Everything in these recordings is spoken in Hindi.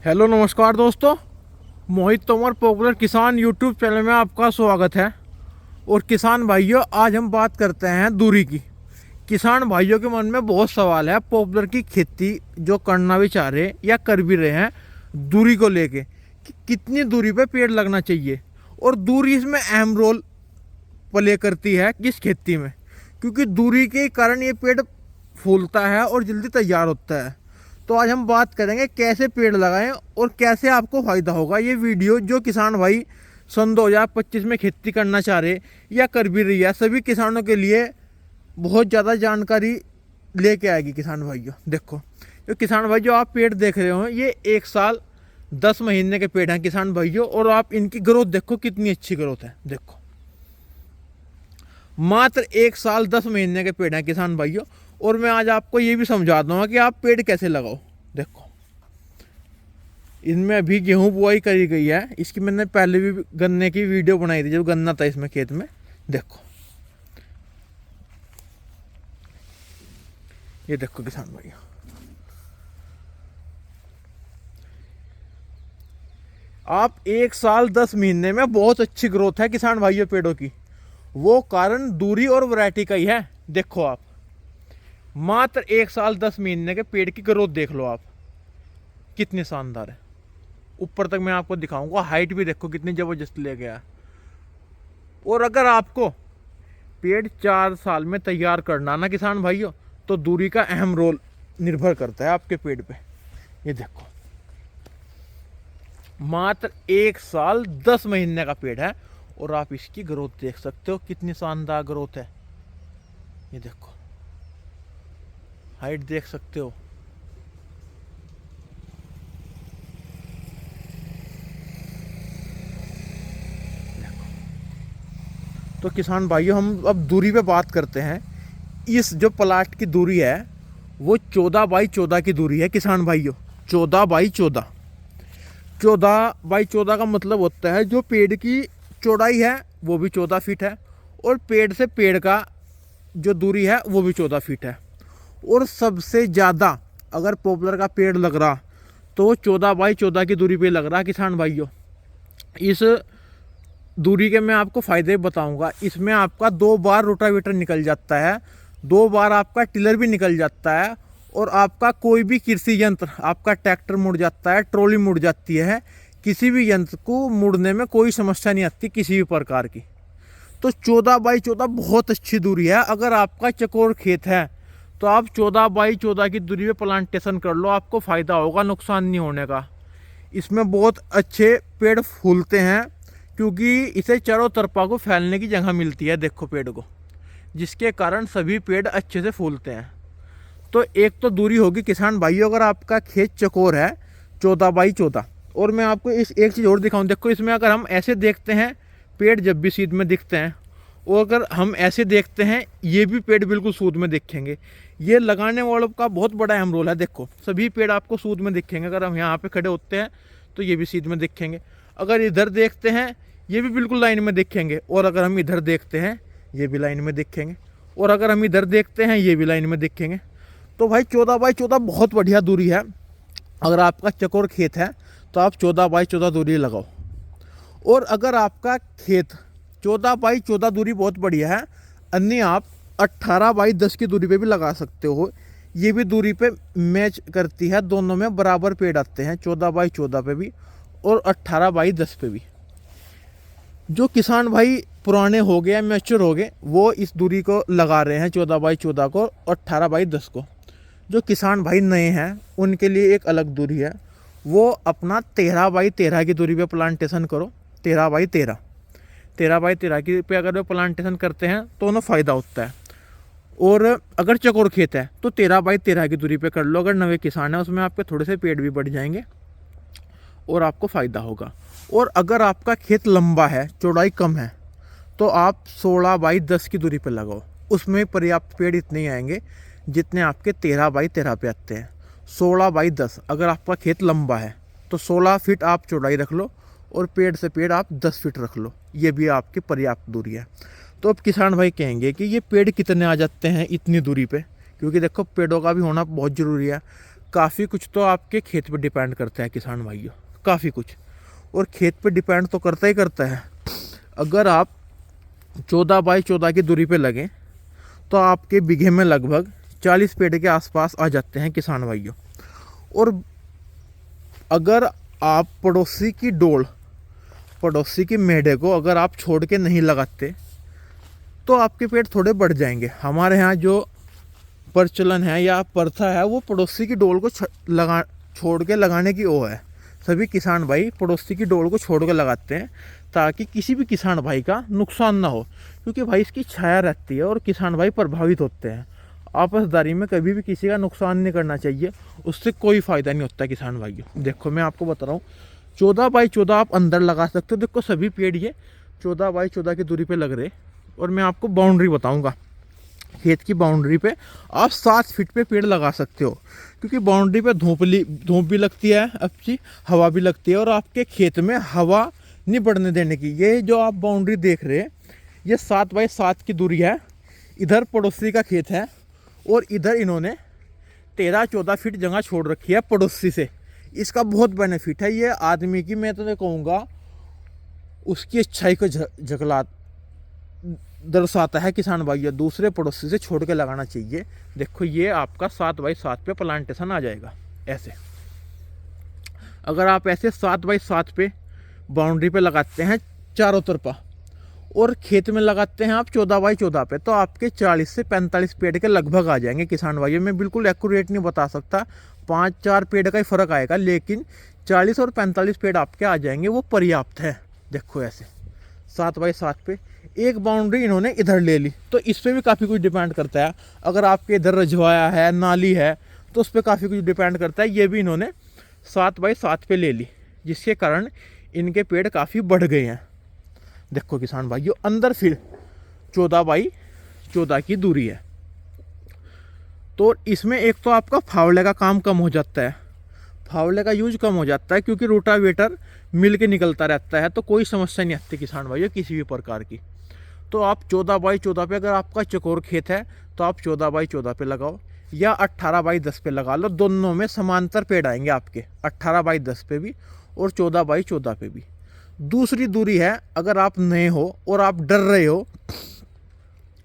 हेलो नमस्कार दोस्तों। मोहित तोमर पॉपुलर किसान यूट्यूब चैनल में आपका स्वागत है। और किसान भाइयों, आज हम बात करते हैं दूरी की। किसान भाइयों के मन में बहुत सवाल है पॉपुलर की खेती जो करना भी चाह रहे या कर भी रहे हैं, दूरी को लेके कि कितनी दूरी पे पेड़ लगना चाहिए और दूरी इसमें अहम रोल प्ले करती है किस खेती में, क्योंकि दूरी के कारण ये पेड़ फूलता है और जल्दी तैयार होता है। तो आज हम बात करेंगे कैसे पेड़ लगाएं और कैसे आपको फ़ायदा होगा। ये वीडियो जो किसान भाई सन 2025 में खेती करना चाह रहे या कर भी रही है, सभी किसानों के लिए बहुत ज़्यादा जानकारी लेके आएगी। किसान भाइयों देखो, जो किसान भाई जो आप पेड़ देख रहे हो ये 1 साल 10 महीने के पेड़ हैं किसान भाइयों, और आप इनकी ग्रोथ देखो कितनी अच्छी ग्रोथ है। देखो मात्र 1 साल 10 महीने के पेड़ हैं किसान भाइयों। और मैं आज आपको ये भी समझा दूंगा कि आप पेड़ कैसे लगाओ। देखो इनमें अभी गेहूं बुआई करी गई है, इसकी मैंने पहले भी गन्ने की वीडियो बनाई थी जब गन्ना था इसमें खेत में। देखो ये देखो किसान भाइयों, आप 1 साल 10 महीने में बहुत अच्छी ग्रोथ है किसान भाइयों पेड़ों की। वो कारण दूरी और वैरायटी का ही है। देखो आप मात्र 1 साल 10 महीने के पेड़ की ग्रोथ देख लो आप, कितनी शानदार है। ऊपर तक मैं आपको दिखाऊंगा, हाइट भी देखो कितनी जबरदस्त ले गया है। और अगर आपको पेड़ 4 साल में तैयार करना ना किसान भाइयों, तो दूरी का अहम रोल निर्भर करता है आपके पेड़ पे। ये देखो मात्र 1 साल 10 महीने का पेड़ है और आप इसकी ग्रोथ देख सकते हो कितनी शानदार ग्रोथ है। ये देखो हाइट देख सकते हो। तो किसान भाइयों हम अब दूरी पे बात करते हैं। इस जो प्लाट की दूरी है वो 14 बाई 14 की दूरी है किसान भाइयों। 14 बाई 14, 14 बाई 14 का मतलब होता है जो पेड़ की चौड़ाई है वो भी 14 फीट है और पेड़ से पेड़ का जो दूरी है वो भी 14 फीट है। और सबसे ज़्यादा अगर पॉपुलर का पेड़ लग रहा तो 14 बाई 14 की दूरी पे लग रहा किसान भाइयों। इस दूरी के मैं आपको फ़ायदे बताऊंगा। इसमें आपका 2 बार रोटावेटर निकल जाता है, 2 बार आपका टिलर भी निकल जाता है और आपका कोई भी कृषि यंत्र, आपका ट्रैक्टर मुड़ जाता है, ट्रॉली मुड़ जाती है। किसी भी यंत्र को मुड़ने में कोई समस्या नहीं आती किसी भी प्रकार की। तो 14 बाई 14 बहुत अच्छी दूरी है। अगर आपका चकोर खेत है तो आप 14 बाई 14 की दूरी पे प्लांटेशन कर लो, आपको फ़ायदा होगा, नुकसान नहीं होने का। इसमें बहुत अच्छे पेड़ फूलते हैं क्योंकि इसे चारों तरफा को फैलने की जगह मिलती है। देखो पेड़ को, जिसके कारण सभी पेड़ अच्छे से फूलते हैं। तो एक तो दूरी होगी किसान भाइयों, अगर आपका खेत चकोर है 14 बाई 14। और मैं आपको इस एक चीज़ और दिखाऊं। देखो इसमें अगर हम ऐसे देखते हैं पेड़ जब भी सीध में दिखते हैं, और अगर हम ऐसे देखते हैं ये भी पेड़ बिल्कुल सूद में दिखेंगे। ये लगाने वालों का बहुत बड़ा अहम रोल है। देखो सभी पेड़ आपको सूद में दिखेंगे। अगर हम यहाँ पे खड़े होते हैं तो ये भी सीध में दिखेंगे। अगर इधर देखते हैं ये भी बिल्कुल लाइन में दिखेंगे, और अगर हम इधर देखते हैं ये भी लाइन में दिखेंगे, और अगर हम इधर देखते हैं ये भी लाइन में दिखेंगे। तो भाई 14 बाई 14 बहुत बढ़िया दूरी है। अगर आपका चकोर खेत है तो आप 14 बाई 14 दूरी लगाओ। और अगर आपका खेत 14 बाई 14 दूरी बहुत बढ़िया है, अन्य आप 18 बाई 10 की दूरी पे भी लगा सकते हो। ये भी दूरी पे मैच करती है, दोनों में बराबर पेड़ आते हैं, 14 बाई 14 पे भी और 18 बाई 10 पे भी। जो किसान भाई पुराने हो गए, मैच्योर हो गए, वो इस दूरी को लगा रहे हैं 14 बाई 14 को और 18 बाई 10 को। जो किसान भाई नए हैं उनके लिए एक अलग दूरी है, वो अपना 13 बाई 13 की दूरी पे प्लांटेशन करो। 13 बाई 13, 13 बाई 13 की पे अगर वो प्लांटेशन करते हैं तो उन्हें फ़ायदा होता है। और अगर चकोर खेत है तो 13 बाई 13 की दूरी पे कर लो। अगर नवे किसान है उसमें आपके थोड़े से पेड़ भी बढ़ जाएंगे और आपको फ़ायदा होगा। और अगर आपका खेत लंबा है, चौड़ाई कम है, तो आप 16 बाई 10 की दूरी पे लगाओ। उसमें पर्याप्त पेड़ इतने ही आएंगे जितने आपके 13 बाई 13 पे आते हैं। 16 बाई 10 अगर आपका खेत लंबा है तो 16 फीट आप चौड़ाई रख लो और पेड़ से पेड़ आप 10 फीट रख लो, ये भी आपकी पर्याप्त दूरी है। तो अब किसान भाई कहेंगे कि ये पेड़ कितने आ जाते हैं इतनी दूरी पे, क्योंकि देखो पेड़ों का भी होना बहुत ज़रूरी है। काफ़ी कुछ तो आपके खेत पे डिपेंड करता है किसान भाइयों, काफ़ी कुछ। और खेत पे डिपेंड तो करता ही करता है। अगर आप 14 बाई 14 की दूरी पे लगें तो आपके बीघे में लगभग 40 पेड़ के आसपास आ जाते हैं किसान भाइयों। और अगर आप पड़ोसी की मेढ़े को अगर आप छोड़ के नहीं लगाते तो आपके पेड़ थोड़े बढ़ जाएंगे। हमारे यहाँ जो प्रचलन है या प्रथा है वो पड़ोसी की डोल को छोड़ के लगाने की वो है। सभी किसान भाई पड़ोसी की डोल को छोड़ के लगाते हैं ताकि किसी भी किसान भाई का नुकसान ना हो, क्योंकि भाई इसकी छाया रहती है और किसान भाई प्रभावित होते हैं। आपसदारी में कभी भी किसी का नुकसान नहीं करना चाहिए, उससे कोई फ़ायदा नहीं होता किसान भाइयों। देखो मैं आपको बता रहा हूँ, 14 बाई 14 आप अंदर लगा सकते हो। देखो सभी पेड़ ये 14 बाई 14 की दूरी पे लग रहे। और मैं आपको बाउंड्री बताऊंगा, खेत की बाउंड्री पे आप 7 फीट पे पेड़ लगा सकते हो, क्योंकि बाउंड्री पे धूप भी लगती है, अच्छी हवा भी लगती है, और आपके खेत में हवा नहीं बढ़ने देने की। ये जो आप बाउंड्री देख रहे हैं ये 7 बाई 7 की दूरी है। इधर पड़ोसी का खेत है और इधर इन्होंने 13-14 फीट जगह छोड़ रखी है पड़ोसी से। इसका बहुत बेनिफिट है। ये आदमी की, मैं तो कहूँगा, उसकी अच्छाई को झकला दर्शाता है किसान भाई। दूसरे पड़ोसी से छोड़ के लगाना चाहिए। देखो ये आपका 7 बाई 7 पे प्लांटेशन आ जाएगा। ऐसे अगर आप ऐसे 7 बाई 7 पे बाउंड्री पे लगाते हैं चारों तरफा, और खेत में लगाते हैं आप 14 बाई 14 पे, तो आपके 40 से 45 पेड़ के लगभग आ जाएंगे किसान भाइयों। मैं बिल्कुल एक्यूरेट नहीं बता सकता, 5-4 पेड़ का ही फर्क आएगा, लेकिन 40 और 45 पेड़ आपके आ जाएंगे, वो पर्याप्त है। देखो ऐसे 7 बाई 7 पे एक बाउंड्री इन्होंने इधर ले ली, तो इस पर भी काफ़ी कुछ डिपेंड करता है। अगर आपके इधर रजवाया है, नाली है, तो उस पर काफ़ी कुछ डिपेंड करता है। ये भी इन्होंने 7 बाई 7 पे ले ली, जिसके कारण इनके पेड़ काफ़ी बढ़ गए हैं। देखो किसान भाइयों, अंदर फिर 14 बाई 14 की दूरी है, तो इसमें एक तो आपका फावड़े का काम कम हो जाता है, फावड़े का यूज कम हो जाता है, क्योंकि रोटावेटर मिल के निकलता रहता है, तो कोई समस्या नहीं आती किसान भाइयों किसी भी प्रकार की। तो आप 14 बाई 14 पे, अगर आपका चकोर खेत है तो आप 14 बाई 14 पे लगाओ, या 18 बाई 10 पे लगा लो। दोनों में समांतर पेड़ आएंगे आपके, 18 बाई 10 पे भी और 14 बाई 14 पे भी। दूसरी दूरी है, अगर आप नए हो और आप डर रहे हो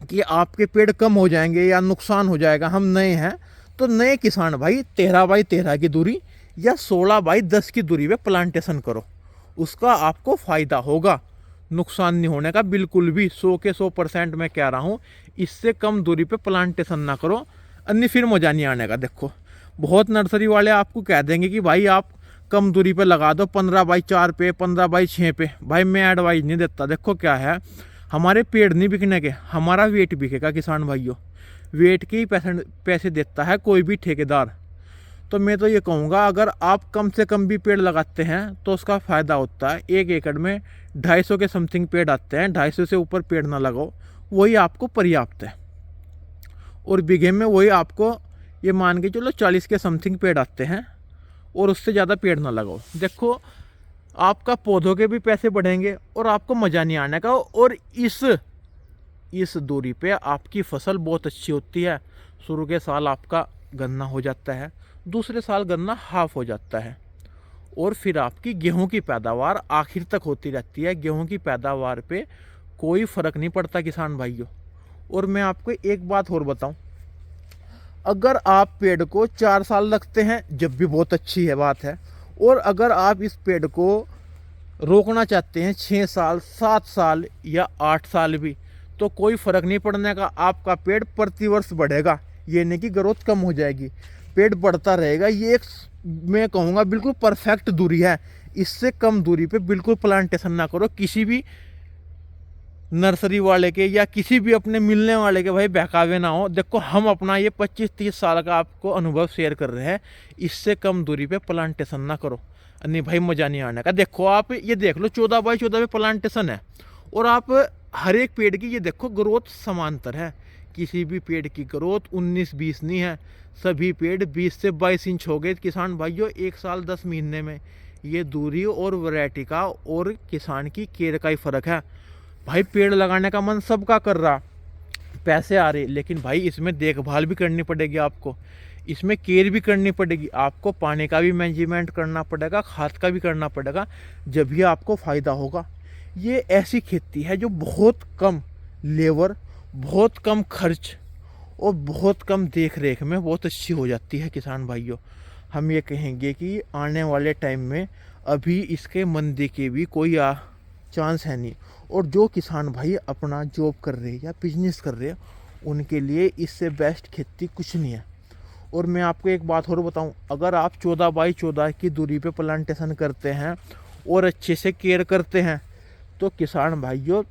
कि आपके पेड़ कम हो जाएंगे या नुकसान हो जाएगा, हम नए हैं, तो नए किसान भाई 13 बाई 13 की दूरी या 16 बाई 10 की दूरी पे प्लांटेशन करो। उसका आपको फ़ायदा होगा, नुकसान नहीं होने का बिल्कुल भी। 100 के 100% मैं कह रहा हूँ, इससे कम दूरी पे प्लांटेशन ना करो, अन्य फिर मजा नहीं आने का। देखो बहुत नर्सरी वाले आपको कह देंगे कि भाई आप कम दूरी पे लगा दो, 15 बाई 4 पे, 15 बाई 6 पे। भाई मैं एडवाइस नहीं देता। देखो क्या है, हमारे पेड़ नहीं बिकने के, हमारा वेट बिकेगा किसान भाइयों। वेट के ही पैसे देता है कोई भी ठेकेदार। तो मैं तो ये कहूँगा, अगर आप कम से कम भी पेड़ लगाते हैं तो उसका फ़ायदा होता है। 1 एकड़ में 250 के समथिंग पेड़ आते हैं, 250 से ऊपर पेड़ ना लगाओ, वही आपको पर्याप्त है। और बीघे में वही आपको, ये मान के चलो 40 के समथिंग पेड़ आते हैं, और उससे ज़्यादा पेड़ ना लगाओ। देखो आपका पौधों के भी पैसे बढ़ेंगे और आपको मज़ा नहीं आने का। और इस दूरी पे आपकी फसल बहुत अच्छी होती है। शुरू के साल आपका गन्ना हो जाता है, दूसरे साल गन्ना हाफ हो जाता है, और फिर आपकी गेहूं की पैदावार आखिर तक होती रहती है। गेहूं की पैदावार पे कोई फ़र्क नहीं पड़ता किसान भाइयों। और मैं आपको एक बात और बताऊं, अगर आप पेड़ को 4 साल रखते हैं, जब भी बहुत अच्छी है बात है, और अगर आप इस पेड़ को रोकना चाहते हैं 6 साल, 7 साल या 8 साल भी, तो कोई फ़र्क नहीं पड़ने का। आपका पेड़ प्रतिवर्ष बढ़ेगा, ये नहीं कि ग्रोथ कम हो जाएगी, पेड़ बढ़ता रहेगा। ये एक, मैं कहूँगा, बिल्कुल परफेक्ट दूरी है। इससे कम दूरी पे बिल्कुल प्लांटेशन ना करो। किसी भी नर्सरी वाले के या किसी भी अपने मिलने वाले के भाई बहकावे ना हो। देखो हम अपना ये 25-30 साल का आपको अनुभव शेयर कर रहे हैं, इससे कम दूरी पे प्लांटेशन ना करो, नहीं भाई मज़ा नहीं आने का। देखो आप ये देख लो, 14 बाई 14 पे प्लांटेशन है, और आप हर एक पेड़ की ये देखो ग्रोथ समांतर है। किसी भी पेड़ की ग्रोथ 19-20 नहीं है, सभी पेड़ 20 से 22 इंच हो गए किसान भाइयों 1 साल 10 महीने में। ये दूरी और वैरायटी का और किसान की केयर का ही फ़र्क है। भाई पेड़ लगाने का मन सबका कर रहा, पैसे आ रहे, लेकिन भाई इसमें देखभाल भी करनी पड़ेगी आपको। इसमें केयर भी करनी पड़ेगी आपको, पानी का भी मैनेजमेंट करना पड़ेगा, खाद का भी करना पड़ेगा, जब भी आपको फ़ायदा होगा। ये ऐसी खेती है जो बहुत कम लेबर, बहुत कम खर्च और बहुत कम देख रेख में बहुत अच्छी हो जाती है किसान भाइयों। हम ये कहेंगे कि आने वाले टाइम में अभी इसके मंदी के भी कोई चांस है नहीं, और जो किसान भाई अपना जॉब कर रहे हैं या बिजनेस कर रहे हैं उनके लिए इससे बेस्ट खेती कुछ नहीं है। और मैं आपको एक बात और बताऊं, अगर आप 14 बाई 14 की दूरी पे प्लांटेशन करते हैं और अच्छे से केयर करते हैं तो किसान भाइयों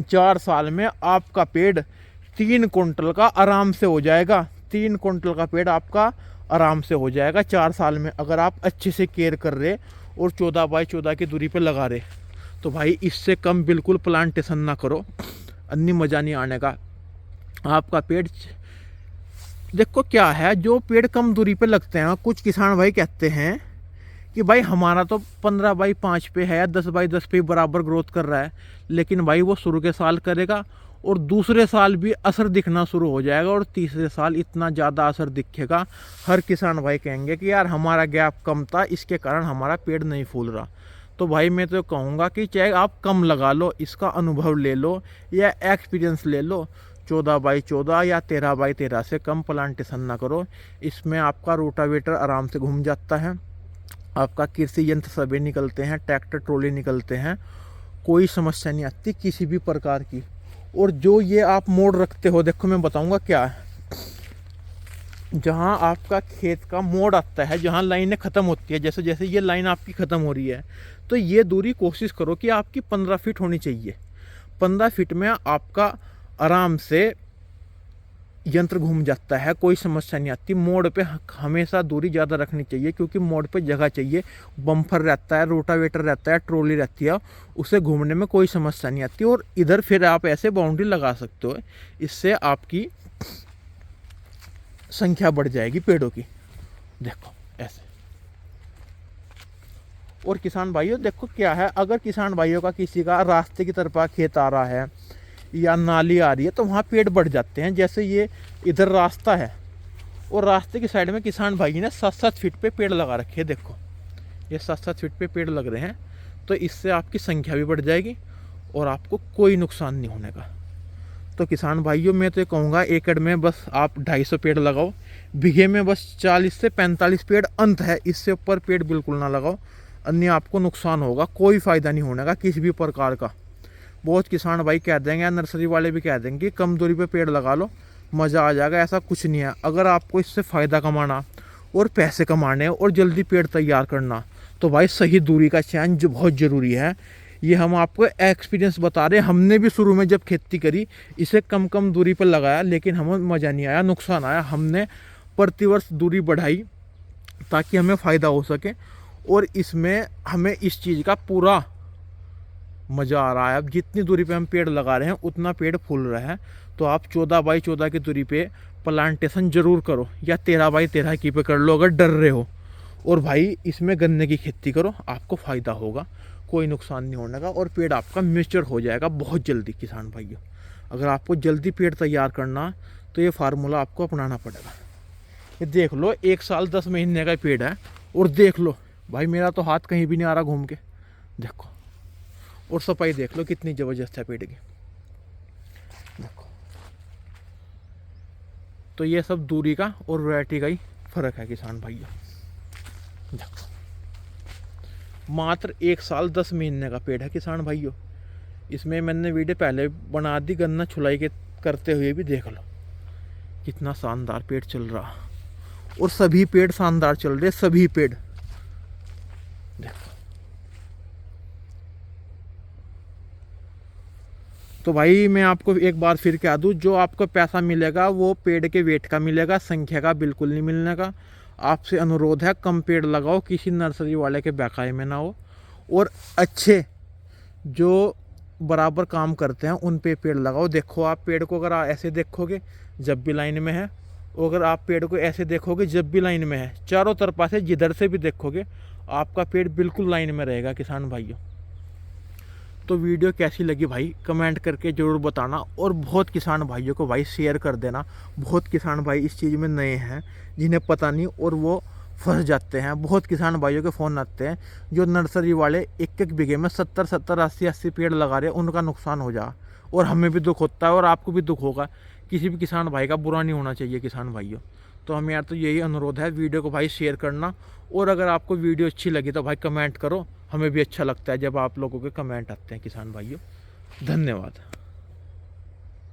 4 साल में आपका पेड़ 3 कुंटल का आराम से हो जाएगा। 3 कुंटल का पेड़ आपका आराम से हो जाएगा 4 साल में, अगर आप अच्छे से केयर कर रहे और 14 बाई 14 की दूरी पे लगा रहे। तो भाई इससे कम बिल्कुल प्लांटेशन ना करो, अन्य मज़ा नहीं आने का। आपका पेड़ देखो क्या है, जो पेड़ कम दूरी पे लगते हैं, कुछ किसान भाई कहते हैं कि भाई हमारा तो 15 बाई 5 पे है या 10 बाई 10 पे बराबर ग्रोथ कर रहा है, लेकिन भाई वो शुरू के साल करेगा और दूसरे साल भी असर दिखना शुरू हो जाएगा और तीसरे साल इतना ज़्यादा असर दिखेगा, हर किसान भाई कहेंगे कि यार हमारा गैप कम था, इसके कारण हमारा पेड़ नहीं फूल रहा। तो भाई मैं तो कहूँगा कि चाहे आप कम लगा लो, इसका अनुभव ले लो या एक्सपीरियंस ले लो, 14 बाई 14 या 13 बाई 13 से कम प्लांटेशन ना करो। इसमें आपका रोटावेटर आराम से घूम जाता है, आपका कृषि यंत्र सभी निकलते हैं, ट्रैक्टर ट्रॉली निकलते हैं, कोई समस्या नहीं आती किसी भी प्रकार की। और जो ये आप मोड़ रखते हो, देखो मैं बताऊंगा क्या है, जहाँ आपका खेत का मोड़ आता है, जहाँ लाइनें ख़त्म होती है, जैसे जैसे ये लाइन आपकी ख़त्म हो रही है, तो ये दूरी कोशिश करो कि आपकी 15 फीट होनी चाहिए। 15 फीट में आपका आराम से यंत्र घूम जाता है, कोई समस्या नहीं आती। मोड़ पे हमेशा दूरी ज़्यादा रखनी चाहिए, क्योंकि मोड़ पे जगह चाहिए, बम्फर रहता है, रोटावेटर रहता है, ट्रॉली रहती है, उसे घूमने में कोई समस्या नहीं आती। और इधर फिर आप ऐसे बाउंड्री लगा सकते हो, इससे आपकी संख्या बढ़ जाएगी पेड़ों की, देखो ऐसे। और किसान भाइयों देखो क्या है, अगर किसान भाइयों का किसी का रास्ते की तरफ खेत आ रहा है या नाली आ रही है तो वहाँ पेड़ बढ़ जाते हैं। जैसे ये इधर रास्ता है और रास्ते की साइड में किसान भाई ने 7-7 फीट पे पेड़ लगा रखे हैं, देखो ये 7-7 फीट पे पेड़ लग रहे हैं, तो इससे आपकी संख्या भी बढ़ जाएगी और आपको कोई नुकसान नहीं होने का। तो किसान भाइयों मैं तो कहूँगा एकड़ में बस आप 250 पेड़ लगाओ, बीघे में बस 40 से 45 पेड़ अंत है, इससे ऊपर पेड़ बिल्कुल ना लगाओ, अन्य आपको नुकसान होगा, कोई फ़ायदा नहीं होने का किसी भी प्रकार का। बहुत किसान भाई कह देंगे, नर्सरी वाले भी कह देंगे कम दूरी पे पेड़ लगा लो मज़ा आ जाएगा, ऐसा कुछ नहीं है। अगर आपको इससे फ़ायदा कमाना और पैसे कमाने और जल्दी पेड़ तैयार करना तो भाई सही दूरी का चयन जो बहुत ज़रूरी है। ये हम आपको एक्सपीरियंस बता रहे हैं, हमने भी शुरू में जब खेती करी इसे कम कम दूरी पर लगाया, लेकिन हमें मज़ा नहीं आया, नुकसान आया। हमने प्रतिवर्ष दूरी बढ़ाई ताकि हमें फ़ायदा हो सके, और इसमें हमें इस चीज़ का पूरा मज़ा आ रहा है। अब जितनी दूरी पे हम पेड़ लगा रहे हैं उतना पेड़ फूल रहा है। तो आप 14 बाई 14 की दूरी पे प्लांटेशन ज़रूर करो, या 13 बाई 13 की पे कर लो अगर डर रहे हो। और भाई इसमें गन्ने की खेती करो, आपको फ़ायदा होगा, कोई नुकसान नहीं होने का, और पेड़ आपका मैच्योर हो जाएगा बहुत जल्दी। किसान भाइयों अगर आपको जल्दी पेड़ तैयार करना तो ये फार्मूला आपको अपनाना पड़ेगा। ये देख लो 1 साल 10 महीने का पेड़ है, और देख लो भाई मेरा तो हाथ कहीं भी नहीं आ रहा घूम के, देखो। और सफाई देख लो कितनी ज़बरदस्त है पेड़ की, देखो। तो ये सब दूरी का और वैरायटी का ही फ़र्क है किसान भाइयों, देखो। मात्र 1 साल 10 महीने का पेड़ है किसान भाइयों। इसमें मैंने वीडियो पहले बना दी गन्ना छुलाई के करते हुए भी, देख लो कितना शानदार पेड़ चल रहा, और सभी पेड़ शानदार चल रहे, सभी पेड़ देखो। तो भाई मैं आपको एक बार फिर कह दूं, जो आपको पैसा मिलेगा वो पेड़ के वेट का मिलेगा, संख्या का बिल्कुल नहीं मिलने का। आपसे अनुरोध है कम पेड़ लगाओ, किसी नर्सरी वाले के बहकाए में ना हो, और अच्छे जो बराबर काम करते हैं उन पे पेड़ लगाओ। देखो आप पेड़ को अगर ऐसे देखोगे जब भी लाइन में है, और अगर आप पेड़ को ऐसे देखोगे जब भी लाइन में है, चारों तरफा से जिधर से भी देखोगे आपका पेड़ बिल्कुल लाइन में रहेगा किसान भाइयों। तो वीडियो कैसी लगी भाई कमेंट करके ज़रूर बताना, और बहुत किसान भाइयों को भाई शेयर कर देना। बहुत किसान भाई इस चीज़ में नए हैं जिन्हें पता नहीं और वो फंस जाते हैं। बहुत किसान भाइयों के फ़ोन आते हैं जो नर्सरी वाले एक एक बीघे में 70-70 80-80 पेड़ लगा रहे हैं, उनका नुकसान हो जा, और हमें भी दुख होता है और आपको भी दुख होगा। किसी भी किसान भाई का बुरा नहीं होना चाहिए किसान भाइयों। तो हमें यार तो यही अनुरोध है, वीडियो को भाई शेयर करना, और अगर आपको वीडियो अच्छी लगी तो भाई कमेंट करो। हमें भी अच्छा लगता है जब आप लोगों के कमेंट आते हैं किसान भाइयों। धन्यवाद।